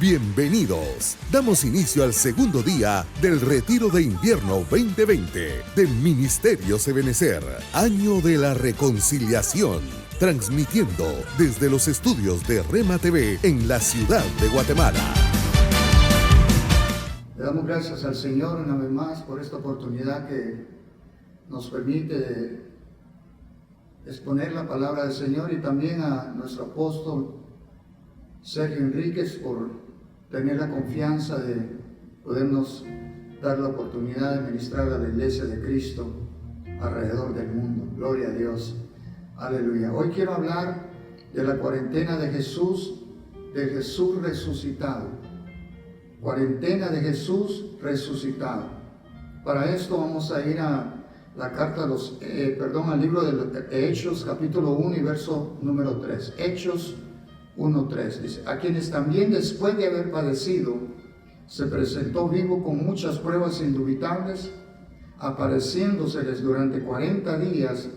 Bienvenidos. Damos inicio al segundo día del Retiro de Invierno 2020 de Ministerios Ebenecer, Año de la Reconciliación, transmitiendo desde los estudios de Rema TV en la ciudad de Guatemala. Le damos gracias al Señor una vez más por esta oportunidad que nos permite exponer la palabra del Señor, y también a nuestro apóstol Sergio Enríquez por tener la confianza de podernos dar la oportunidad de ministrar a la iglesia de Cristo alrededor del mundo. Gloria a Dios. Aleluya. Hoy quiero hablar de la cuarentena de Jesús resucitado. Cuarentena de Jesús resucitado. Para esto vamos a ir a la carta al libro de Hechos, capítulo 1 y verso número 3. Hechos 1:3 dice: a quienes también después de haber padecido se presentó vivo con muchas pruebas indubitables, apareciéndoseles durante 40 días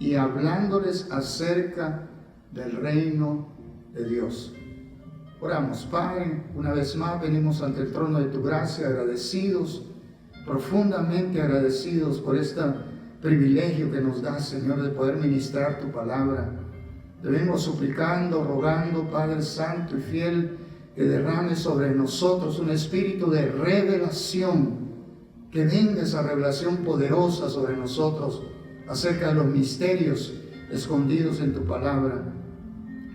y hablándoles acerca del reino de Dios. Oramos. Padre, una vez más venimos ante el trono de tu gracia, agradecidos, profundamente agradecidos por este privilegio que nos da, Señor, de poder ministrar tu palabra. Te vengo suplicando, rogando, Padre Santo y fiel, que derrame sobre nosotros un espíritu de revelación, que venga esa revelación poderosa sobre nosotros acerca de los misterios escondidos en tu palabra.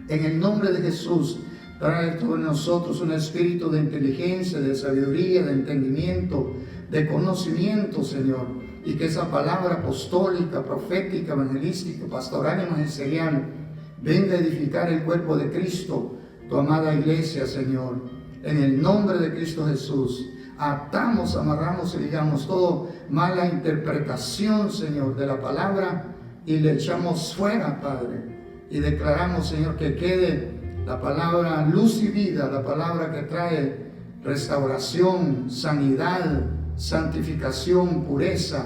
En el nombre de Jesús, trae sobre nosotros un espíritu de inteligencia, de sabiduría, de entendimiento, de conocimiento, Señor, y que esa palabra apostólica, profética, evangelística, pastoral y magisterial venga a edificar el cuerpo de Cristo, tu amada iglesia, Señor. En el nombre de Cristo Jesús, atamos, amarramos y ligamos toda mala interpretación, Señor, de la palabra, y le echamos fuera, Padre. Y declaramos, Señor, que quede la palabra luz y vida, la palabra que trae restauración, sanidad, santificación, pureza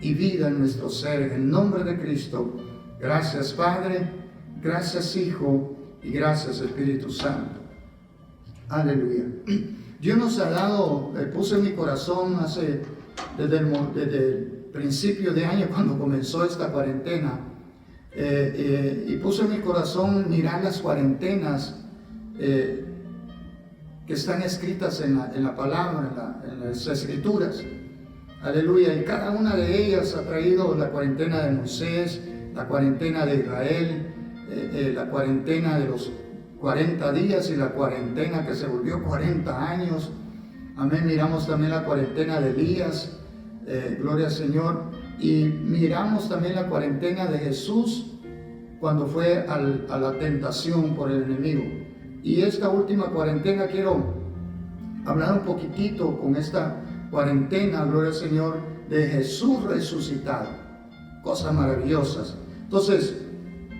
y vida en nuestro ser. En el nombre de Cristo, gracias, Padre. Gracias, Hijo, y gracias, Espíritu Santo. Aleluya. Dios nos ha dado, puse en mi corazón desde el principio de año, cuando comenzó esta cuarentena, y puse en mi corazón mirar las cuarentenas que están escritas en la palabra, en las escrituras. Aleluya. Y cada una de ellas ha traído la cuarentena de Moisés, la cuarentena de Israel, la cuarentena de los 40 días y la cuarentena que se volvió 40 años. Amén. Miramos también la cuarentena de Elías, gloria al Señor. Y miramos también la cuarentena de Jesús cuando fue a la tentación por el enemigo. Y esta última cuarentena quiero hablar un poquitito con esta cuarentena, gloria al Señor, de Jesús resucitado. Cosas maravillosas. Entonces,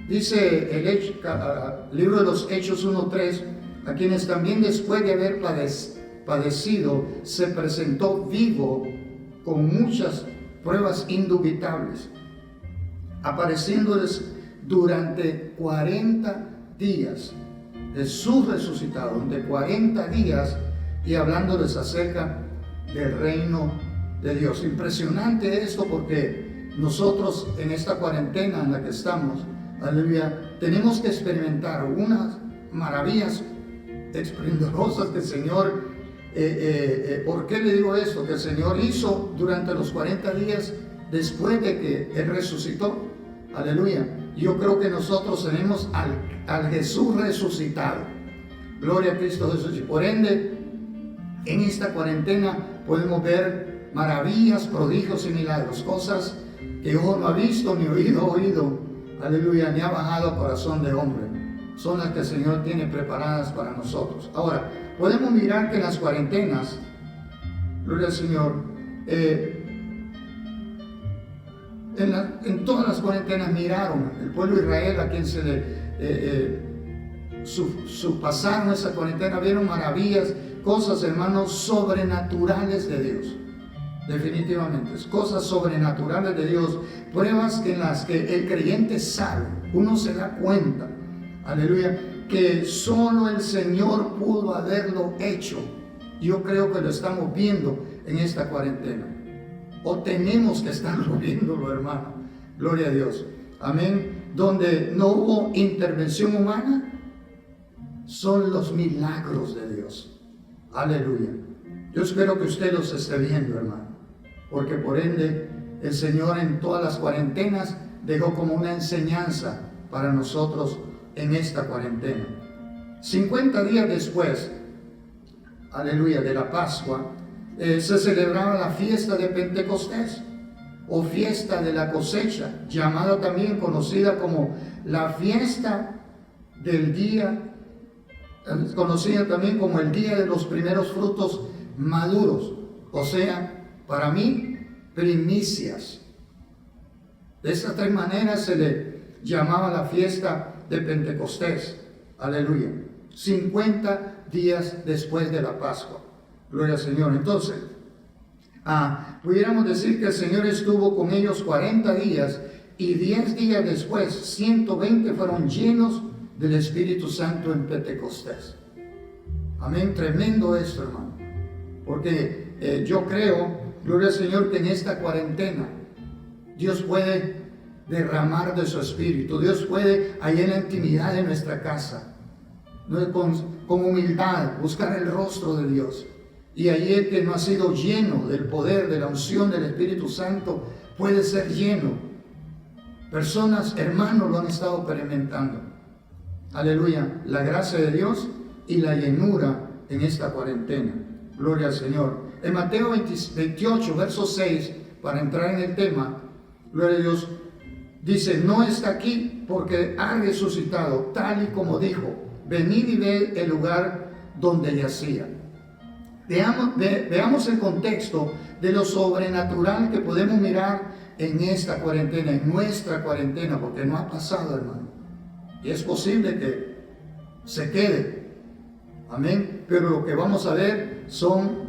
dice el libro de los Hechos 1:3, a quienes también después de haber padecido se presentó vivo con muchas pruebas indubitables, apareciéndoles durante 40 días. Jesús resucitado durante 40 días y hablándoles acerca del reino de Dios. Impresionante esto, porque nosotros en esta cuarentena en la que estamos, aleluya, tenemos que experimentar unas maravillas esplendorosas que el Señor, ¿por qué le digo esto? Que el Señor hizo durante los 40 días después de que Él resucitó. Aleluya. Yo creo que nosotros tenemos al Jesús resucitado. Gloria a Cristo Jesús. Y por ende, en esta cuarentena podemos ver maravillas, prodigios y milagros, cosas que ojo no ha visto ni oído, aleluya, ni ha bajado al corazón de hombre. Son las que el Señor tiene preparadas para nosotros. Ahora, podemos mirar que en las cuarentenas, gloria al Señor, en todas las cuarentenas miraron el pueblo de Israel, a quien se le pasaron esa cuarentena, vieron maravillas, cosas, hermanos, sobrenaturales de Dios. Definitivamente, cosas sobrenaturales de Dios, pruebas en las que el creyente sabe, uno se da cuenta, aleluya, que solo el Señor pudo haberlo hecho. Yo creo que lo estamos viendo en esta cuarentena. O tenemos que estarlo viéndolo, hermano. Gloria a Dios. Amén. Donde no hubo intervención humana, son los milagros de Dios. Aleluya. Yo espero que usted los esté viendo, hermano. Porque por ende, el Señor en todas las cuarentenas dejó como una enseñanza para nosotros en esta cuarentena. 50 días después, aleluya, de la Pascua, se celebraba la fiesta de Pentecostés o fiesta de la cosecha, llamada también conocida como la fiesta del día, conocida también como el día de los primeros frutos maduros, o sea, para mí, primicias. De estas tres maneras se le llamaba la fiesta de Pentecostés. Aleluya. 50 días después de la Pascua. Gloria al Señor. Entonces, pudiéramos decir que el Señor estuvo con ellos 40 días y 10 días después, 120 fueron llenos del Espíritu Santo en Pentecostés. Amén. Tremendo esto, hermano. Porque yo creo, gloria al Señor, que en esta cuarentena Dios puede derramar de su Espíritu. Dios puede, ahí en la intimidad de nuestra casa, con humildad, buscar el rostro de Dios. Y ahí el que no ha sido lleno del poder, de la unción del Espíritu Santo, puede ser lleno. Personas, hermanos, lo han estado experimentando. Aleluya. La gracia de Dios y la llenura en esta cuarentena. Gloria al Señor. En Mateo 28, verso 6, para entrar en el tema, gloria a Dios, dice: no está aquí porque ha resucitado, tal y como dijo. Venid y ved el lugar donde yacía. Veamos el contexto de lo sobrenatural que podemos mirar en esta cuarentena, en nuestra cuarentena, porque no ha pasado, hermano. Y es posible que se quede. Amén. Pero lo que vamos a ver son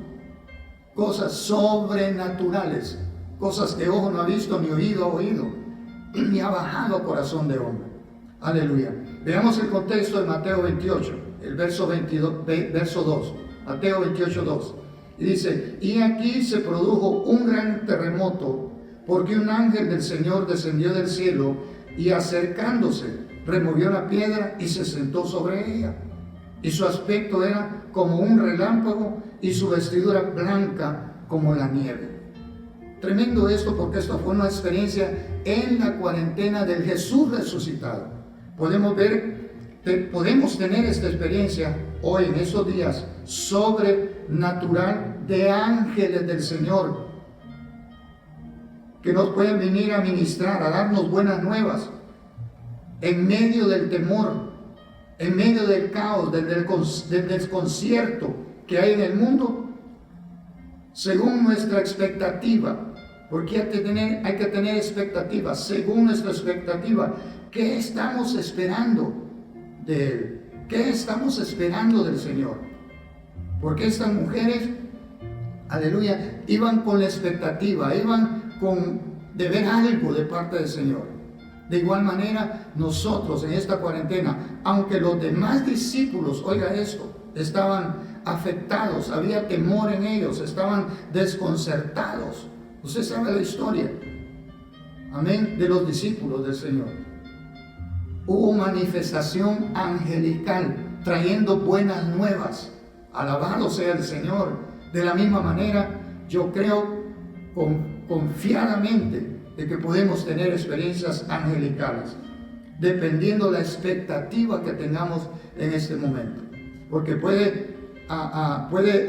cosas sobrenaturales, cosas que ojo no ha visto, ni oído ha oído, ni ha bajado a corazón de hombre. Aleluya. Veamos el contexto de Mateo 28, el verso 2. Mateo 28, 2. Y dice: y aquí se produjo un gran terremoto, porque un ángel del Señor descendió del cielo y acercándose, removió la piedra y se sentó sobre ella. Y su aspecto era como un relámpago y su vestidura blanca como la nieve. Tremendo esto, porque esto fue una experiencia en la cuarentena del Jesús resucitado. Podemos tener esta experiencia hoy en estos días sobrenatural de ángeles del Señor que nos pueden venir a ministrar, a darnos buenas nuevas en medio del temor, en medio del caos, del desconcierto que hay en el mundo, según nuestra expectativa. Porque hay que tener expectativas, según nuestra expectativa. ¿Qué estamos esperando de Él? ¿Qué estamos esperando del Señor? Porque estas mujeres, aleluya, iban con la expectativa, iban de ver algo de parte del Señor. De igual manera, nosotros en esta cuarentena, aunque los demás discípulos, oiga esto, estaban afectados, había temor en ellos, estaban desconcertados. Usted sabe la historia, amén, de los discípulos del Señor. Hubo manifestación angelical trayendo buenas nuevas. Alabado sea el Señor. De la misma manera, yo creo confiadamente de que podemos tener experiencias angelicales, dependiendo la expectativa que tengamos en este momento. Porque puede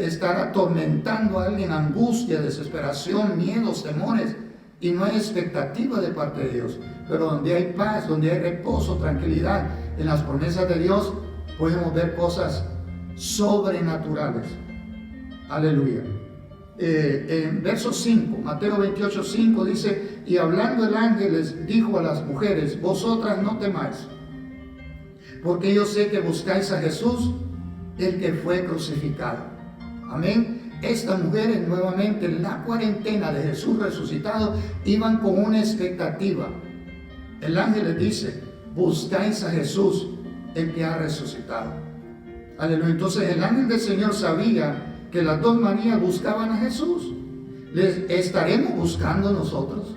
estar atormentando a alguien angustia, desesperación, miedos, temores, y no hay expectativa de parte de Dios. Pero donde hay paz, donde hay reposo, tranquilidad en las promesas de Dios, podemos ver cosas sobrenaturales. Aleluya. En verso 5, Mateo 28, 5 dice: y hablando el ángel les dijo a las mujeres: vosotras no temáis, porque yo sé que buscáis a Jesús, el que fue crucificado. Amén. Estas mujeres nuevamente en la cuarentena de Jesús resucitado iban con una expectativa. El ángel les dice: buscáis a Jesús, el que ha resucitado. Aleluya. Entonces el ángel del Señor sabía que las dos Marías buscaban a Jesús. ¿Les estaremos buscando nosotros?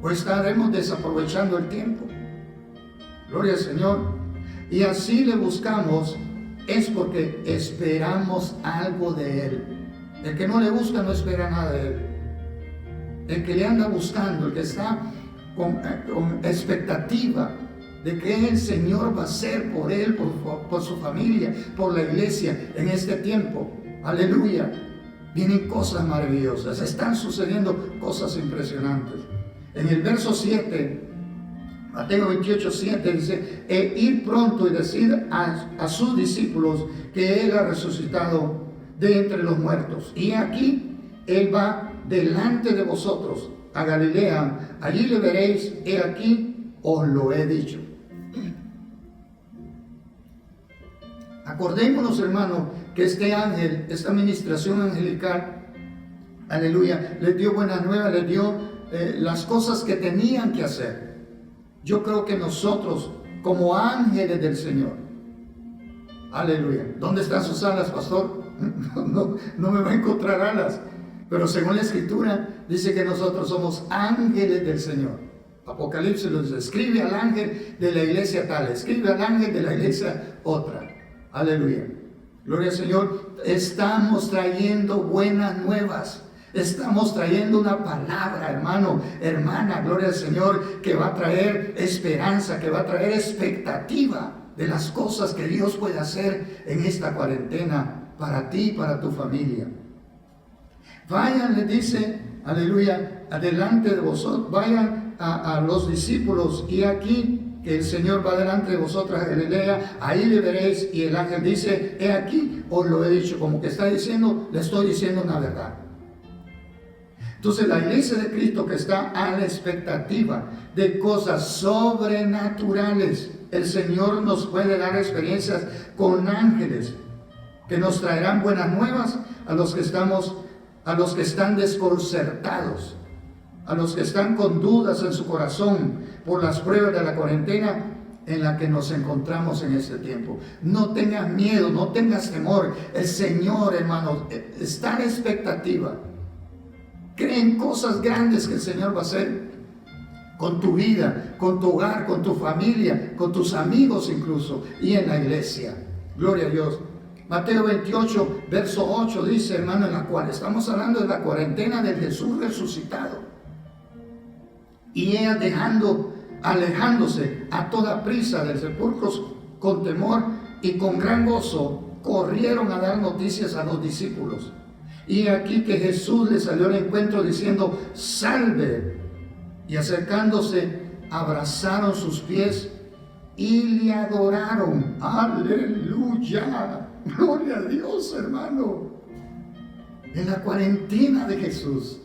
¿O estaremos desaprovechando el tiempo? Gloria al Señor. Y así le buscamos es porque esperamos algo de Él. El que no le busca no espera nada de Él. El que le anda buscando, el que está con expectativa de que el Señor va a hacer por él, por su familia, por la iglesia en este tiempo. Aleluya. Vienen cosas maravillosas, están sucediendo cosas impresionantes. En el verso 7, Mateo 28, 7 dice: ir pronto y decir a sus discípulos que Él ha resucitado de entre los muertos. Y aquí Él va delante de vosotros a Galilea, allí le veréis, he aquí os lo he dicho. Acordémonos, hermano, que este ángel, esta administración angelical, aleluya, les dio buenas nuevas, les dio las cosas que tenían que hacer. Yo creo que nosotros, como ángeles del Señor, aleluya, ¿dónde están sus alas, pastor? No me va a encontrar alas, pero según la Escritura dice que nosotros somos ángeles del Señor. Apocalipsis nos dice: escribe al ángel de la iglesia tal, escribe al ángel de la iglesia otra. Aleluya. Gloria al Señor. Estamos trayendo buenas nuevas. Estamos trayendo una palabra, hermano, hermana, gloria al Señor, que va a traer esperanza, que va a traer expectativa de las cosas que Dios puede hacer en esta cuarentena para ti y para tu familia. Vayan, le dice, aleluya, adelante de vosotros, vayan a los discípulos, y aquí que el Señor va delante de vosotros a Galilea, ahí le veréis. Y el ángel dice: he aquí os lo he dicho, como que está diciendo, le estoy diciendo una verdad. Entonces la iglesia de Cristo, que está a la expectativa de cosas sobrenaturales, el Señor nos puede dar experiencias con ángeles que nos traerán buenas nuevas a los que están desconcertados, a los que están con dudas en su corazón por las pruebas de la cuarentena en la que nos encontramos en este tiempo. No tengas miedo, no tengas temor. El Señor, hermano, está en expectativa. Creen cosas grandes que el Señor va a hacer con tu vida, con tu hogar, con tu familia, con tus amigos incluso, y en la iglesia. Gloria a Dios. Mateo 28, verso 8 dice, hermano, en la cual estamos hablando de la cuarentena del Jesús resucitado. Y ella alejándose a toda prisa del sepulcro con temor y con gran gozo, corrieron a dar noticias a los discípulos. Y aquí que Jesús les salió al encuentro diciendo: salve. Y acercándose, abrazaron sus pies y le adoraron. Aleluya. Gloria a Dios, hermano. En la cuarentena de Jesús,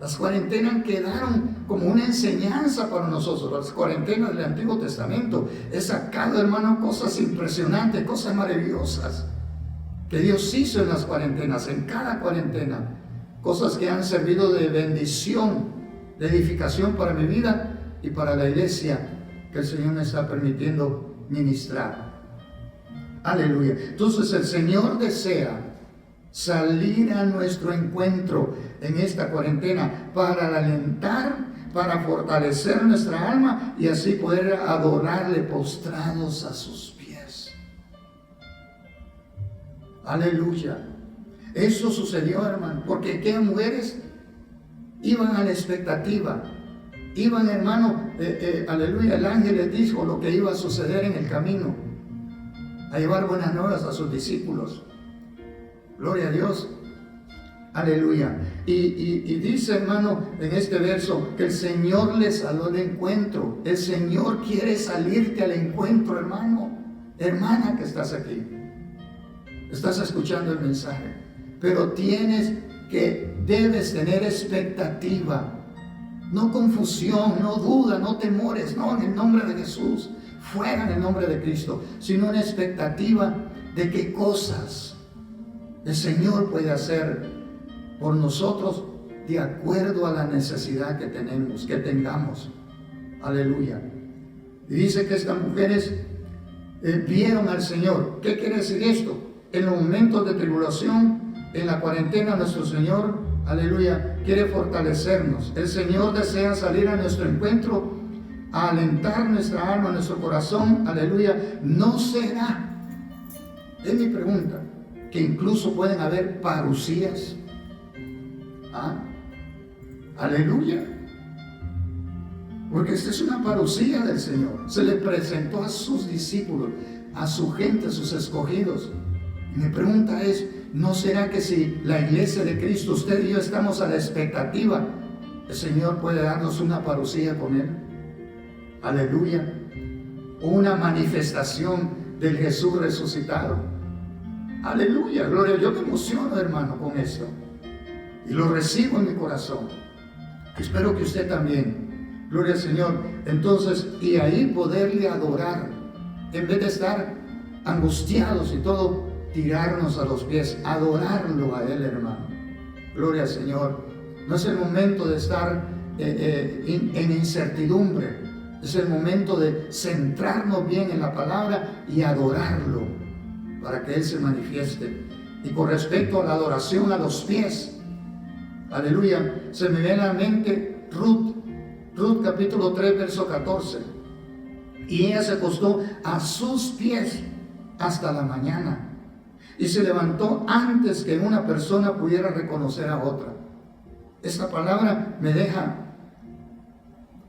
las cuarentenas quedaron como una enseñanza para nosotros. Las cuarentenas del Antiguo Testamento he sacado, hermano, cosas impresionantes, cosas maravillosas que Dios hizo en las cuarentenas, en cada cuarentena. Cosas que han servido de bendición, de edificación para mi vida y para la iglesia que el Señor me está permitiendo ministrar. Aleluya. Entonces el Señor desea salir a nuestro encuentro en esta cuarentena para alentar, para fortalecer nuestra alma y así poder adorarle postrados a sus pies. Aleluya. Eso sucedió, hermano, porque aquellas mujeres iban a la expectativa. Iban, hermano, aleluya, el ángel les dijo lo que iba a suceder en el camino, a llevar buenas nuevas a sus discípulos. Gloria a Dios. Aleluya. Y dice, hermano, en este verso, que el Señor les salió al encuentro. El Señor quiere salirte al encuentro, hermano, hermana que estás aquí. Estás escuchando el mensaje, pero debes tener expectativa. No confusión, no duda, no temores, no, en el nombre de Jesús, fuera en el nombre de Cristo, sino una expectativa de qué cosas el Señor puede hacer por nosotros de acuerdo a la necesidad que tengamos. Aleluya. Y dice que estas mujeres vieron al Señor. ¿Qué quiere decir esto? En los momentos de tribulación, en la cuarentena, nuestro Señor, aleluya, quiere fortalecernos. El Señor desea salir a nuestro encuentro, a alentar nuestra alma, nuestro corazón, aleluya. No será, es mi pregunta, que incluso pueden haber parucías. Aleluya. Porque esta es una parucía del Señor. Se le presentó a sus discípulos, a su gente, a sus escogidos. Y mi pregunta es, ¿no será que si la iglesia de Cristo, usted y yo estamos a la expectativa, el Señor puede darnos una parucía con Él? Aleluya. Una manifestación del Jesús resucitado. Aleluya, gloria. Yo me emociono, hermano, con esto. Y lo recibo en mi corazón. Espero que usted también. Gloria al Señor. Entonces, y ahí poderle adorar, en vez de estar angustiados y todo, tirarnos a los pies, adorarlo a Él, hermano. Gloria al Señor. No es el momento de estar en incertidumbre. Es el momento de centrarnos bien en la palabra y adorarlo para que Él se manifieste. Y con respecto a la adoración a los pies, aleluya, se me viene a la mente Ruth capítulo 3, verso 14. Y ella se acostó a sus pies hasta la mañana y se levantó antes que una persona pudiera reconocer a otra. Esta palabra me deja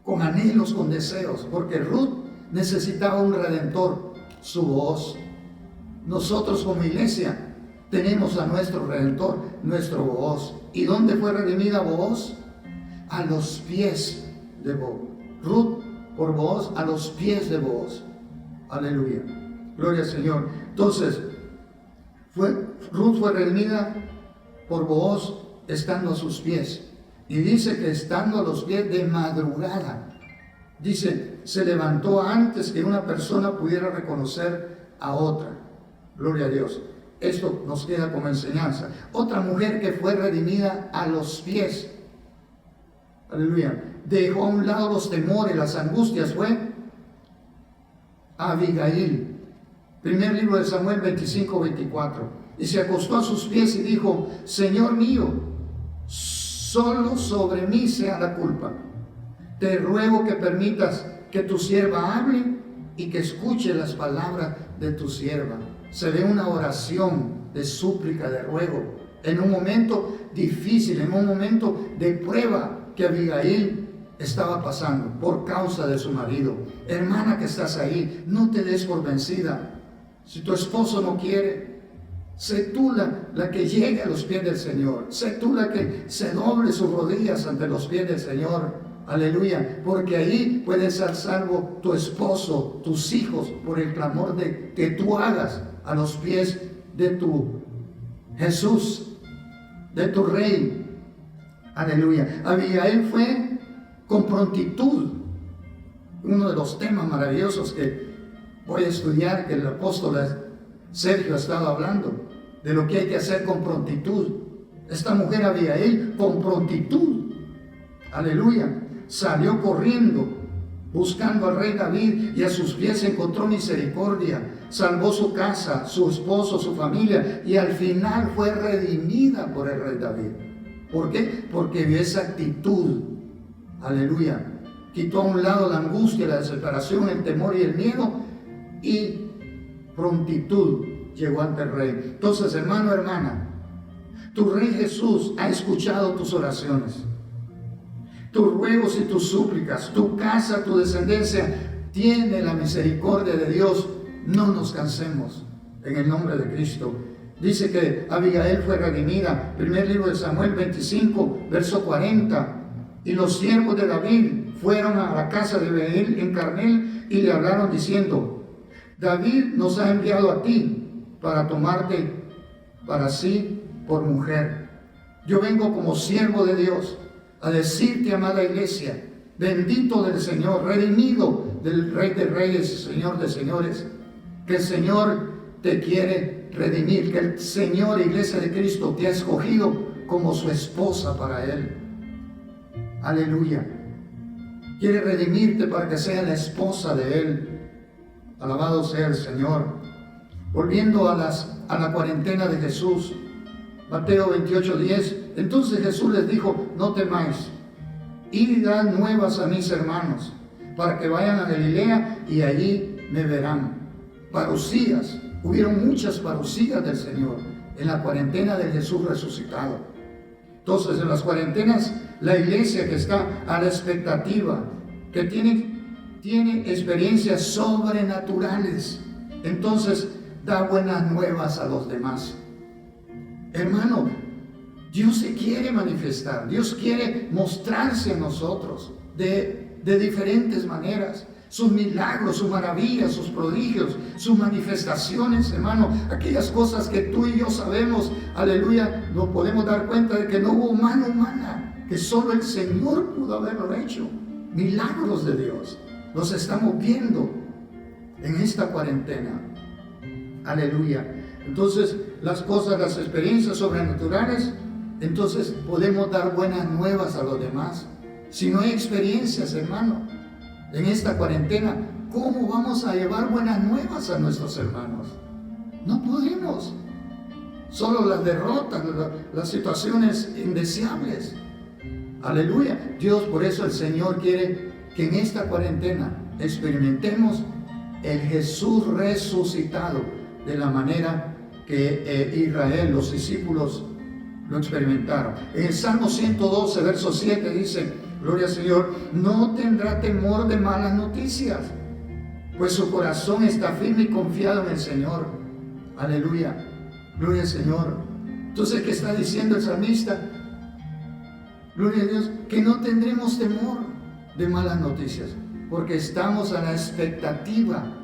con anhelos, con deseos, porque Ruth necesitaba un redentor, su voz. Nosotros como iglesia tenemos a nuestro redentor, nuestro Booz. ¿Y dónde fue redimida Booz? A los pies de Booz. Ruth por Booz, a los pies de Booz. Aleluya. Gloria al Señor. Entonces, Ruth fue redimida por Booz estando a sus pies. Y dice que estando a los pies de madrugada, dice, se levantó antes que una persona pudiera reconocer a otra. Gloria a Dios. Esto nos queda como enseñanza. Otra mujer que fue redimida a los pies. Aleluya. Dejó a un lado los temores, las angustias, fue Abigail. Primer libro de Samuel 25-24. Y se acostó a sus pies y dijo, Señor mío, solo sobre mí sea la culpa. Te ruego que permitas que tu sierva hable y que escuche las palabras de tu sierva. Se ve una oración de súplica, de ruego, en un momento difícil, en un momento de prueba que Abigail estaba pasando por causa de su marido. Hermana que estás ahí, no te des por vencida. Si tu esposo no quiere, sé tú la que llegue a los pies del Señor. Sé tú la que se doble sus rodillas ante los pies del Señor. Aleluya, porque ahí puede ser salvo tu esposo, tus hijos, por el clamor de que tú hagas a los pies de tu Jesús, de tu Rey. Aleluya. Abigail fue con prontitud. Uno de los temas maravillosos que voy a estudiar, que el apóstol Sergio ha estado hablando, de lo que hay que hacer con prontitud. Esta mujer Abigail, con prontitud, aleluya, salió corriendo, buscando al rey David, y a sus pies encontró misericordia, salvó su casa, su esposo, su familia, y al final fue redimida por el rey David. ¿Por qué? Porque vio esa actitud, aleluya, quitó a un lado la angustia, la desesperación, el temor y el miedo, y prontitud llegó ante el rey. Entonces, hermano, hermana, tu Rey Jesús ha escuchado tus oraciones, tus ruegos y tus súplicas. Tu casa, tu descendencia tiene la misericordia de Dios. No nos cansemos en el nombre de Cristo. Dice que Abigail fue redimida. Primer libro de Samuel 25, verso 40. Y los siervos de David fueron a la casa de Abigail en Carmel y le hablaron diciendo, David nos ha enviado a ti para tomarte para sí por mujer. Yo vengo como siervo de Dios a decirte, amada iglesia, bendito del Señor, redimido del Rey de Reyes, Señor de Señores, que el Señor te quiere redimir, que el Señor, iglesia de Cristo, te ha escogido como su esposa para Él. Aleluya. Quiere redimirte para que sea la esposa de Él. Alabado sea el Señor. Volviendo a la cuarentena de Jesús, Mateo 28:10, entonces Jesús les dijo, no temáis, id y dad nuevas a mis hermanos, para que vayan a Galilea y allí me verán. Parucías, hubieron muchas parucías del Señor en la cuarentena de Jesús resucitado. Entonces, en las cuarentenas, la iglesia que está a la expectativa, que tiene experiencias sobrenaturales, entonces da buenas nuevas a los demás. Hermano, Dios se quiere manifestar, Dios quiere mostrarse a nosotros de diferentes maneras. Sus milagros, sus maravillas, sus prodigios, sus manifestaciones, hermano, aquellas cosas que tú y yo sabemos, aleluya, nos podemos dar cuenta de que no hubo mano humana, que solo el Señor pudo haberlo hecho. Milagros de Dios, los estamos viendo en esta cuarentena, aleluya. Entonces, las cosas, las experiencias sobrenaturales, entonces podemos dar buenas nuevas a los demás. Si no hay experiencias, hermano, en esta cuarentena, ¿cómo vamos a llevar buenas nuevas a nuestros hermanos? No podemos. Solo las derrotas, las situaciones indeseables. Aleluya. Dios, por eso el Señor quiere que en esta cuarentena experimentemos el Jesús resucitado de la manera que Israel, los discípulos, lo experimentaron. En el Salmo 112, verso 7 dice, gloria al Señor, no tendrá temor de malas noticias, pues su corazón está firme y confiado en el Señor. Aleluya, gloria al Señor. Entonces, ¿qué está diciendo el salmista? Gloria a Dios, que no tendremos temor de malas noticias, porque estamos a la expectativa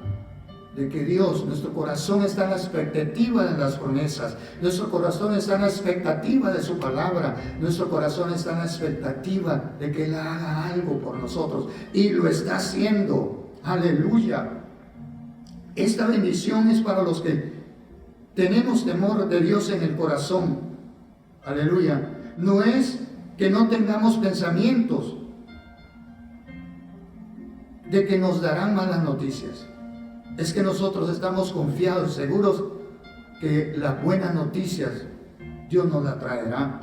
de que Dios, nuestro corazón está en la expectativa de las promesas, nuestro corazón está en la expectativa de su palabra, nuestro corazón está en la expectativa de que Él haga algo por nosotros, y lo está haciendo. Aleluya. Esta bendición es para los que tenemos temor de Dios en el corazón. Aleluya. No es que no tengamos pensamientos de que nos darán malas noticias. Es que nosotros estamos confiados, seguros que las buenas noticias Dios nos las traerá.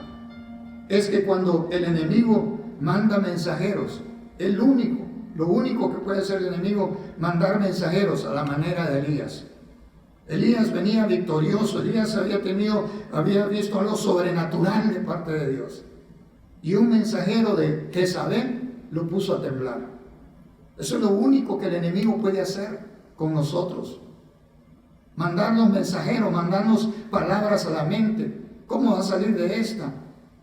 Es que cuando el enemigo manda mensajeros, lo único que puede hacer el enemigo, mandar mensajeros a la manera de Elías. Elías venía victorioso, Elías había visto algo sobrenatural de parte de Dios. Y un mensajero de Jezabel lo puso a temblar. Eso es lo único que el enemigo puede hacer con nosotros, mandarnos mensajeros, mandarnos palabras a la mente. ¿Cómo vas a salir de esta?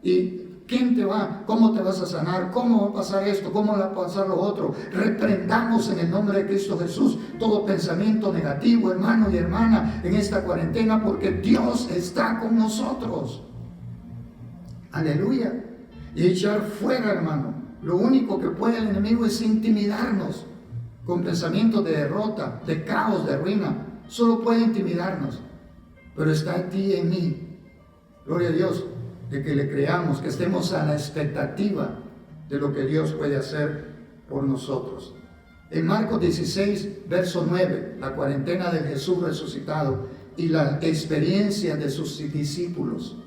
¿Y quién te va? ¿Cómo te vas a sanar? ¿Cómo va a pasar esto? ¿Cómo va a pasar lo otro? Reprendamos en el nombre de Cristo Jesús todo pensamiento negativo, hermano y hermana, en esta cuarentena, porque Dios está con nosotros. Aleluya. Y echar fuera, hermano. Lo único que puede el enemigo es intimidarnos con pensamientos de derrota, de caos, de ruina. Solo puede intimidarnos, pero está en ti y en mí, gloria a Dios, de que le creamos, que estemos a la expectativa de lo que Dios puede hacer por nosotros. En Marcos 16, verso 9, la cuarentena de Jesús resucitado y la experiencia de sus discípulos.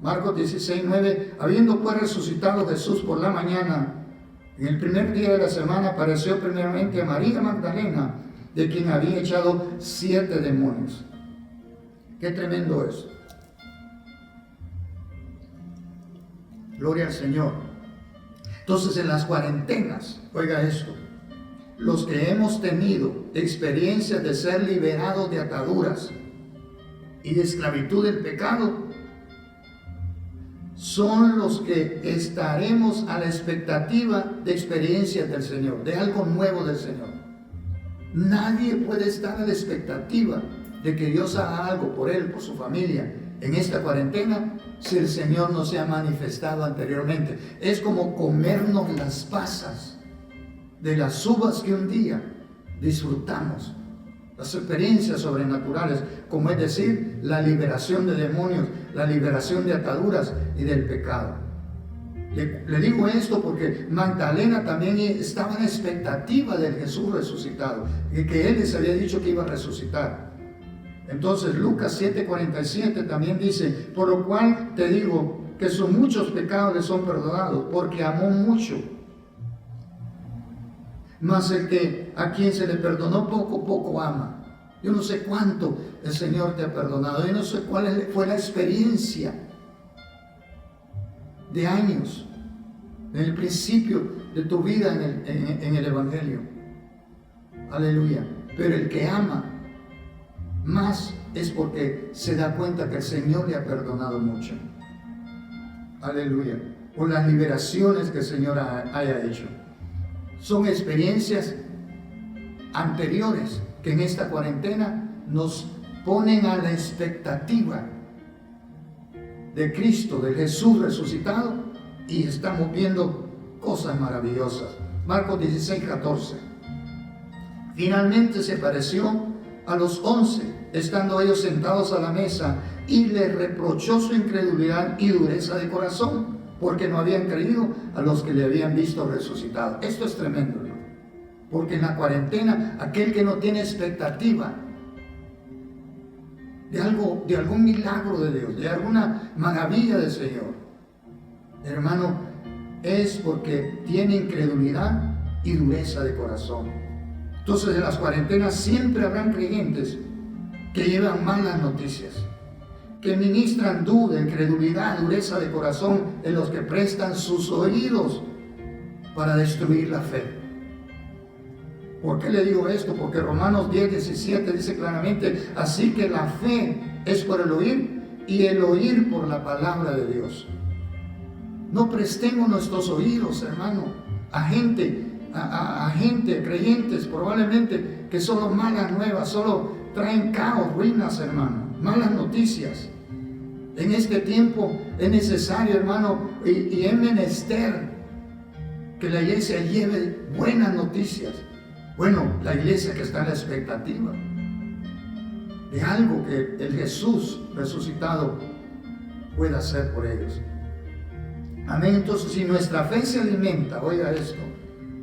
Marcos 16, 9, habiendo pues resucitado Jesús por la mañana, en el primer día de la semana apareció primeramente a María Magdalena, de quien había echado 7 demonios. Qué tremendo es. Gloria al Señor. Entonces, en las cuarentenas, oiga esto, los que hemos tenido experiencias de ser liberados de ataduras y de esclavitud del pecado, son los que estaremos a la expectativa de experiencias del Señor, de algo nuevo del Señor. Nadie puede estar a la expectativa de que Dios haga algo por él, por su familia, en esta cuarentena, si el Señor no se ha manifestado anteriormente. Es como comernos las pasas de las uvas que un día disfrutamos. Las experiencias sobrenaturales, como es decir, la liberación de demonios, la liberación de ataduras y del pecado. Le digo esto porque Magdalena también estaba en expectativa del Jesús resucitado, y que Él les había dicho que iba a resucitar. Entonces Lucas 7:47 también dice: por lo cual te digo que sus muchos pecados le son perdonados, porque amó mucho. Mas el que a quien se le perdonó poco, poco ama. Yo no sé cuánto el Señor te ha perdonado. Yo no sé cuál fue la experiencia de años, en el principio de tu vida en el Evangelio. Aleluya. Pero el que ama más es porque se da cuenta que el Señor le ha perdonado mucho. Aleluya. Por las liberaciones que el Señor haya hecho. Son experiencias anteriores que en esta cuarentena nos ponen a la expectativa de Cristo, de Jesús resucitado, y estamos viendo cosas maravillosas. Marcos 16:14. Finalmente se apareció a los 11, estando ellos sentados a la mesa, y les reprochó su incredulidad y dureza de corazón, porque no habían creído a los que le habían visto resucitado. Esto es tremendo, ¿no? Porque en la cuarentena, aquel que no tiene expectativa de algo, de algún milagro de Dios, de alguna maravilla del Señor, hermano, es porque tiene incredulidad y dureza de corazón. Entonces, en las cuarentenas siempre habrán creyentes que llevan malas noticias, que ministran duda, incredulidad, dureza de corazón en los que prestan sus oídos para destruir la fe. ¿Por qué le digo esto? Porque Romanos 10:17 dice claramente: así que la fe es por el oír, y el oír por la palabra de Dios. No prestemos nuestros oídos, hermano, a gente, creyentes probablemente, que solo malas nuevas, solo traen caos, ruinas, hermano, malas noticias. En este tiempo es necesario, hermano, y es menester que la iglesia lleve buenas noticias. Bueno, la iglesia que está en la expectativa de algo que el Jesús resucitado pueda hacer por ellos. Amén. Entonces, si nuestra fe se alimenta, oiga esto,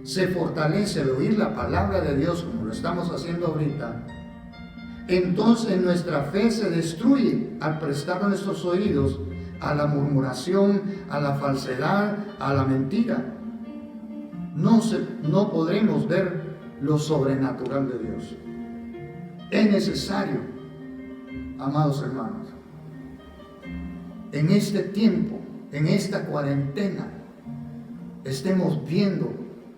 se fortalece al oír la palabra de Dios, como lo estamos haciendo ahorita, entonces nuestra fe se destruye al prestar nuestros oídos a la murmuración, a la falsedad, a la mentira. No podremos ver lo sobrenatural de Dios. Es necesario, amados hermanos, en este tiempo, en esta cuarentena, estemos viendo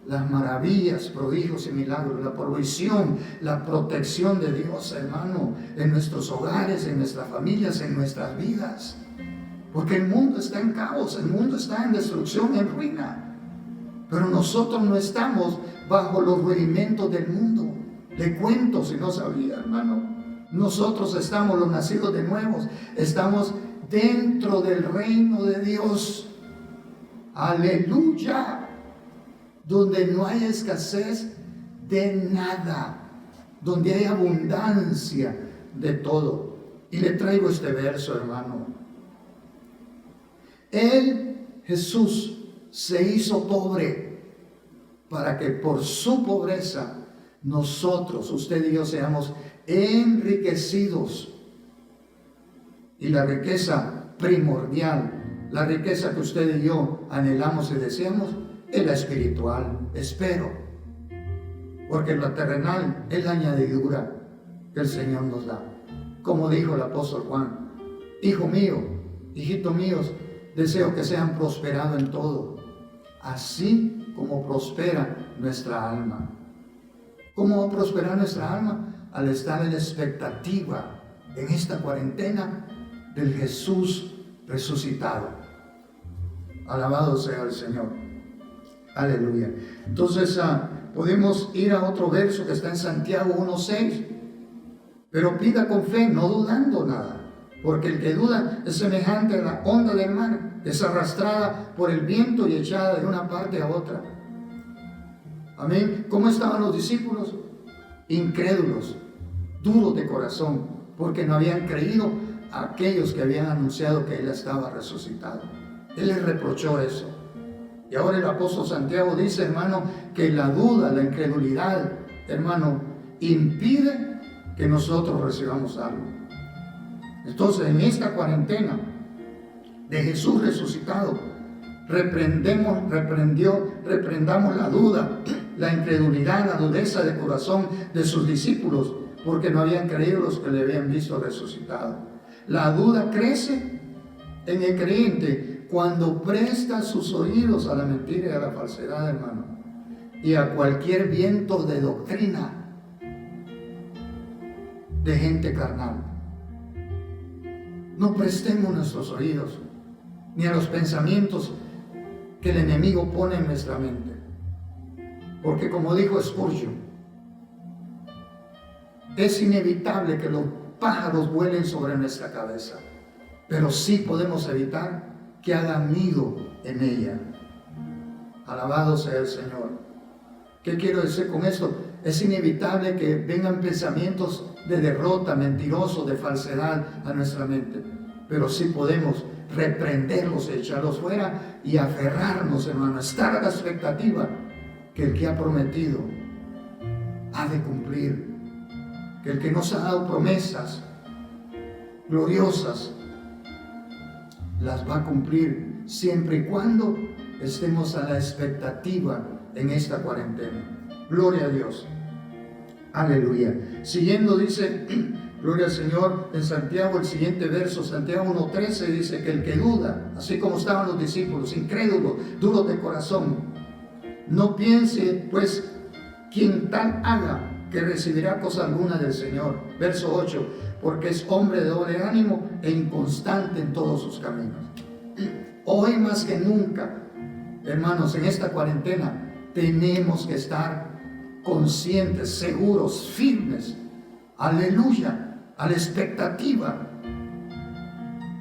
las maravillas, prodigios y milagros, la provisión, la protección de Dios, hermano, en nuestros hogares, en nuestras familias, en nuestras vidas. Porque el mundo está en caos, el mundo está en destrucción, en ruina. Pero nosotros no estamos bajo los rudimentos del mundo. Le cuento, si no sabía, hermano. Nosotros estamos, los nacidos de nuevos, estamos dentro del reino de Dios. Aleluya. Donde no hay escasez de nada. Donde hay abundancia de todo. Y le traigo este verso, hermano. Él, Jesús, se hizo pobre para que por su pobreza nosotros, usted y yo, seamos enriquecidos. Y la riqueza primordial, la riqueza que usted y yo anhelamos y deseamos, es la espiritual, espero. Porque la terrenal es la añadidura que el Señor nos da. Como dijo el apóstol Juan: hijo mío, hijito míos, deseo que sean prosperados en todo, así como prospera nuestra alma. ¿Cómo va a prosperar nuestra alma? Al estar en la expectativa, en esta cuarentena, del Jesús resucitado. Alabado sea el Señor. Aleluya. Entonces, podemos ir a otro verso que está en Santiago 1:6. Pero pida con fe, no dudando nada. Porque el que duda es semejante a la onda del mar, es arrastrada por el viento y echada de una parte a otra. Amén. ¿Cómo estaban los discípulos? Incrédulos, duros de corazón, porque no habían creído a aquellos que habían anunciado que Él estaba resucitado. Él les reprochó eso. Y ahora el apóstol Santiago dice, hermano, que la duda, la incredulidad, hermano, impide que nosotros recibamos algo. Entonces, en esta cuarentena de Jesús resucitado, reprendamos la duda, la incredulidad, la dureza de corazón de sus discípulos, porque no habían creído los que le habían visto resucitado. La duda crece en el creyente cuando presta sus oídos a la mentira y a la falsedad, hermano, y a cualquier viento de doctrina de gente carnal. No prestemos nuestros oídos ni a los pensamientos que el enemigo pone en nuestra mente, porque como dijo Spurgeon, es inevitable que los pájaros vuelen sobre nuestra cabeza, pero sí podemos evitar que hagan nido en ella. Alabado sea el Señor. ¿Qué quiero decir con esto? Es inevitable que vengan pensamientos de derrota, mentirosos, de falsedad a nuestra mente, pero sí podemos reprenderlos, echarlos fuera y aferrarnos, hermano, estar a la expectativa que el que ha prometido ha de cumplir, que el que nos ha dado promesas gloriosas las va a cumplir siempre y cuando estemos a la expectativa en esta cuarentena. Gloria a Dios. Aleluya. Siguiendo dice, gloria al Señor, en Santiago, el siguiente verso, Santiago 1:13, dice que el que duda, así como estaban los discípulos, incrédulos, duros de corazón, no piense, pues, quien tal haga, que recibirá cosa alguna del Señor. Verso 8, porque es hombre de doble ánimo e inconstante en todos sus caminos. Hoy más que nunca, hermanos, en esta cuarentena, tenemos que estar conscientes, seguros, firmes, aleluya, a la expectativa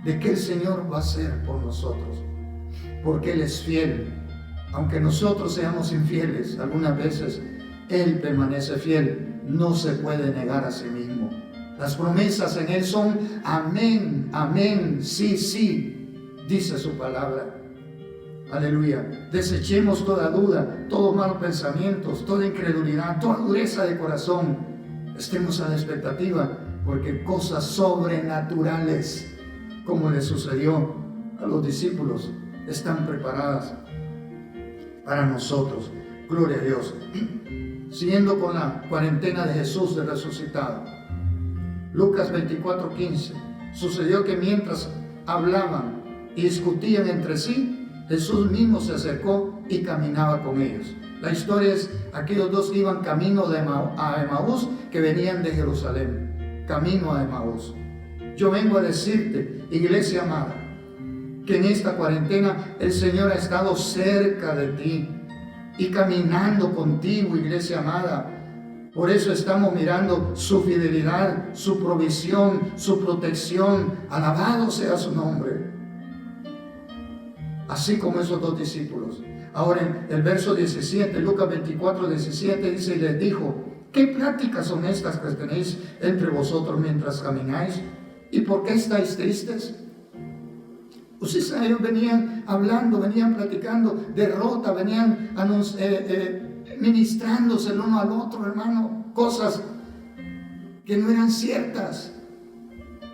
de que el Señor va a hacer por nosotros, porque Él es fiel. Aunque nosotros seamos infieles, algunas veces Él permanece fiel, no se puede negar a sí mismo. Las promesas en Él son amén, amén, sí, sí, dice su palabra. Aleluya. Desechemos toda duda, todos malos pensamientos, toda incredulidad, toda dureza de corazón. Estemos a la expectativa, porque cosas sobrenaturales, como le sucedió a los discípulos, están preparadas para nosotros. Gloria a Dios. Siguiendo con la cuarentena de Jesús de resucitado. Lucas 24:15. Sucedió que mientras hablaban y discutían entre sí, Jesús mismo se acercó y caminaba con ellos. La historia es aquellos dos que iban camino a Emaús, que venían de Jerusalén, camino a Emaús. Yo vengo a decirte, iglesia amada, que en esta cuarentena el Señor ha estado cerca de ti y caminando contigo, iglesia amada. Por eso estamos mirando su fidelidad, su provisión, su protección. Alabado sea su nombre. Así como esos dos discípulos. Ahora en el verso 17, Lucas 24:17 dice, y les dijo, ¿qué pláticas son estas que tenéis entre vosotros mientras camináis? ¿Y por qué estáis tristes? Ustedes, ellos venían hablando, venían platicando derrota, venían ministrándose el uno al otro, hermano, cosas que no eran ciertas.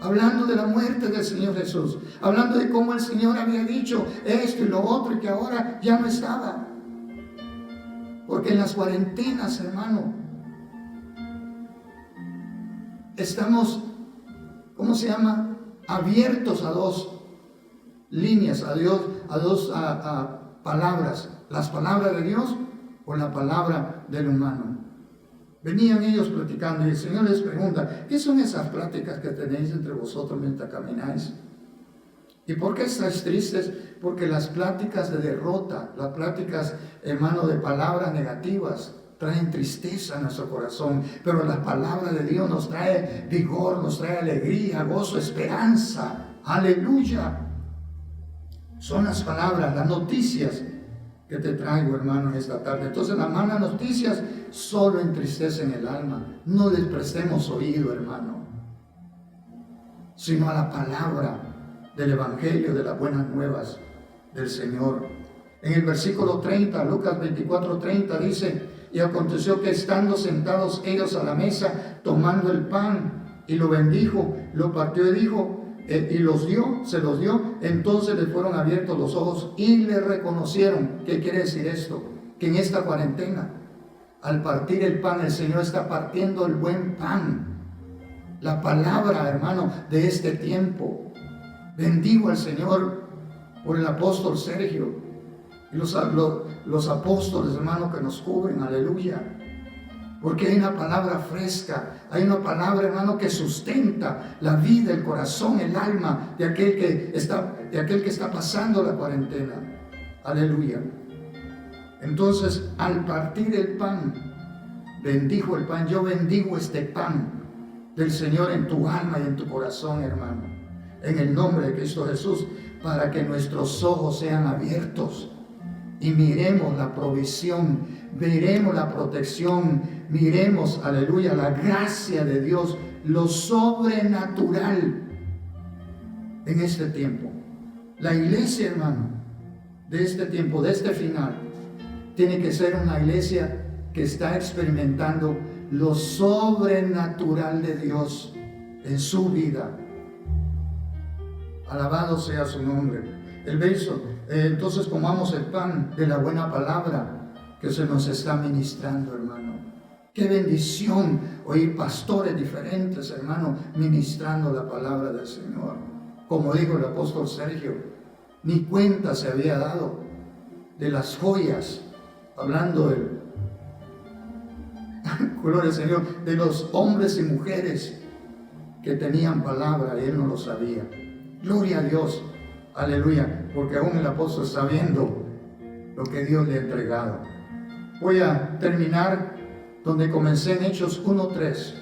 Hablando de la muerte del Señor Jesús, hablando de cómo el Señor había dicho esto y lo otro y que ahora ya no estaba. Porque en las cuarentenas, hermano, estamos, ¿cómo se llama? Abiertos a dos líneas, a dos palabras, las palabras de Dios o la palabra del humano. Venían ellos platicando y el Señor les pregunta, ¿qué son esas pláticas que tenéis entre vosotros mientras camináis? ¿Y por qué estáis tristes? Porque las pláticas de derrota, las pláticas, hermano, de palabras negativas, traen tristeza a nuestro corazón, pero la palabra de Dios nos trae vigor, nos trae alegría, gozo, esperanza. Aleluya. Son las palabras, las noticias que te traigo, hermano, en esta tarde. Entonces las malas noticias solo entristecen el alma. No les prestemos oído, hermano, sino a la palabra del Evangelio, de las buenas nuevas del Señor. En el versículo 30, Lucas 24:30 dice: y aconteció que estando sentados ellos a la mesa, tomando el pan, y lo bendijo, lo partió y dijo, y se los dio, entonces le fueron abiertos los ojos y le reconocieron. ¿Qué quiere decir esto? Que en esta cuarentena, al partir el pan, el Señor está partiendo el buen pan, la palabra, hermano, de este tiempo. Bendigo al Señor por el apóstol Sergio y los apóstoles, hermano, que nos cubren, aleluya, porque hay una palabra fresca, hay una palabra, hermano, que sustenta la vida, el corazón, el alma de aquel que está pasando la cuarentena, aleluya. Entonces, al partir el pan, bendijo el pan. Yo bendigo este pan del Señor en tu alma y en tu corazón, hermano, en el nombre de Cristo Jesús, para que nuestros ojos sean abiertos y miremos la provisión, miremos la protección, miremos, aleluya, la gracia de Dios, lo sobrenatural en este tiempo. La iglesia, hermano, de este tiempo, de este final, tiene que ser una iglesia que está experimentando lo sobrenatural de Dios en su vida. Alabado sea su nombre. El verso, entonces comamos el pan de la buena palabra que se nos está ministrando, hermano. Qué bendición oír pastores diferentes, hermano, ministrando la palabra del Señor. Como dijo el apóstol Sergio, ni cuenta se había dado de las joyas, hablando del gloria al Señor, de los hombres y mujeres que tenían palabra y él no lo sabía. Gloria a Dios, aleluya, porque aún el apóstol está viendo lo que Dios le ha entregado. Voy a terminar donde comencé en Hechos 1:3.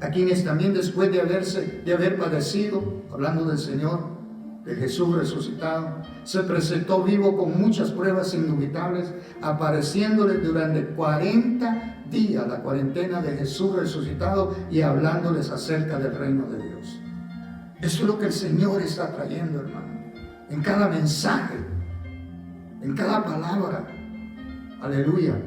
A quienes también después de haber padecido, hablando del Señor, de Jesús resucitado, se presentó vivo con muchas pruebas indubitables, apareciéndoles durante 40 días, la cuarentena de Jesús resucitado, y hablándoles acerca del reino de Dios. Eso es lo que el Señor está trayendo, hermano, en cada mensaje, en cada palabra, aleluya.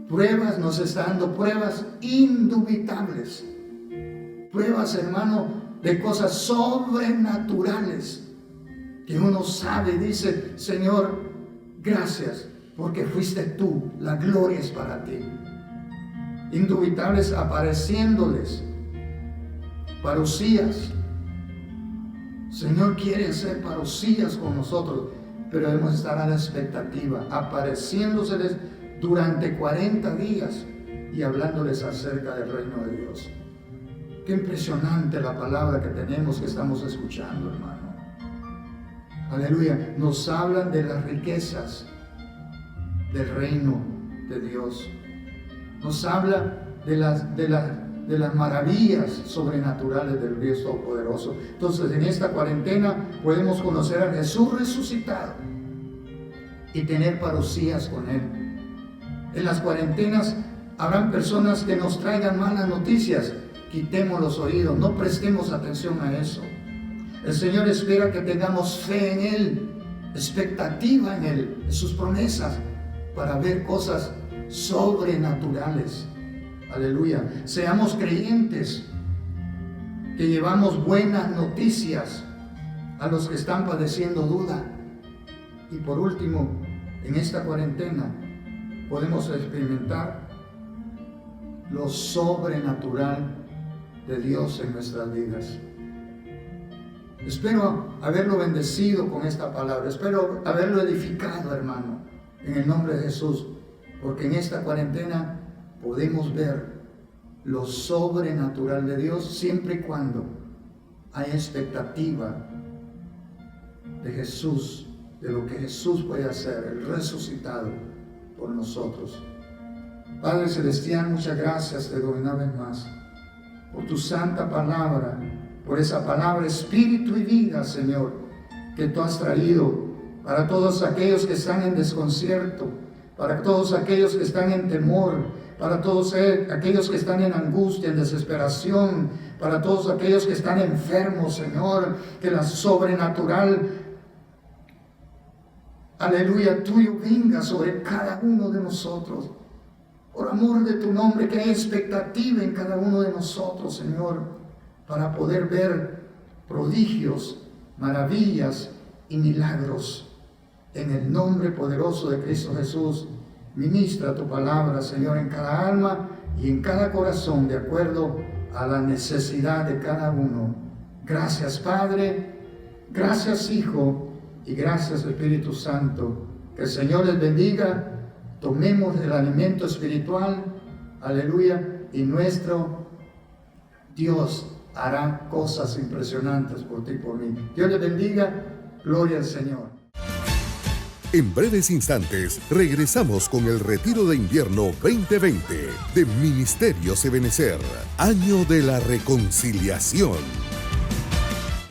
Pruebas, nos está dando pruebas indubitables, pruebas, hermano, de cosas sobrenaturales que uno sabe y dice: Señor, gracias, porque fuiste tú, la gloria es para ti. Indubitables, apareciéndoles parucías. Señor quiere hacer parucías con nosotros, pero debemos estar a la expectativa, apareciéndoseles durante 40 días y hablándoles acerca del reino de Dios. Qué impresionante la palabra que tenemos, que estamos escuchando, hermano. Aleluya. Nos hablan de las riquezas del reino de Dios. Nos habla de las maravillas sobrenaturales del Dios Todopoderoso. Entonces, en esta cuarentena podemos conocer a Jesús resucitado y tener parucías con Él. En las cuarentenas habrán personas que nos traigan malas noticias. Quitemos los oídos, no prestemos atención a eso. El Señor espera que tengamos fe en Él, expectativa en Él, en sus promesas, para ver cosas sobrenaturales. Aleluya. Seamos creyentes que llevamos buenas noticias a los que están padeciendo duda. Y por último, en esta cuarentena podemos experimentar lo sobrenatural de Dios en nuestras vidas. Espero haberlo bendecido con esta palabra, espero haberlo edificado, hermano, en el nombre de Jesús, porque en esta cuarentena podemos ver lo sobrenatural de Dios siempre y cuando hay expectativa de Jesús, de lo que Jesús puede hacer, el resucitado por nosotros. Padre Celestial, muchas gracias te doy una vez más por tu santa palabra, por esa palabra espíritu y vida, Señor, que tú has traído para todos aquellos que están en desconcierto, para todos aquellos que están en temor, para todos aquellos que están en angustia, en desesperación, para todos aquellos que están enfermos, Señor, que la sobrenatural aleluya, tuyo venga sobre cada uno de nosotros. Por amor de tu nombre, que hay expectativa en cada uno de nosotros, Señor, para poder ver prodigios, maravillas y milagros. En el nombre poderoso de Cristo Jesús, ministra tu palabra, Señor, en cada alma y en cada corazón, de acuerdo a la necesidad de cada uno. Gracias, Padre, gracias, Hijo, y gracias, Espíritu Santo. Que el Señor les bendiga. Tomemos el alimento espiritual, aleluya, y nuestro Dios hará cosas impresionantes por ti y por mí. Dios les bendiga. Gloria al Señor. En breves instantes regresamos con el Retiro de Invierno 2020 de Ministerios Ebenecer, Año de la Reconciliación.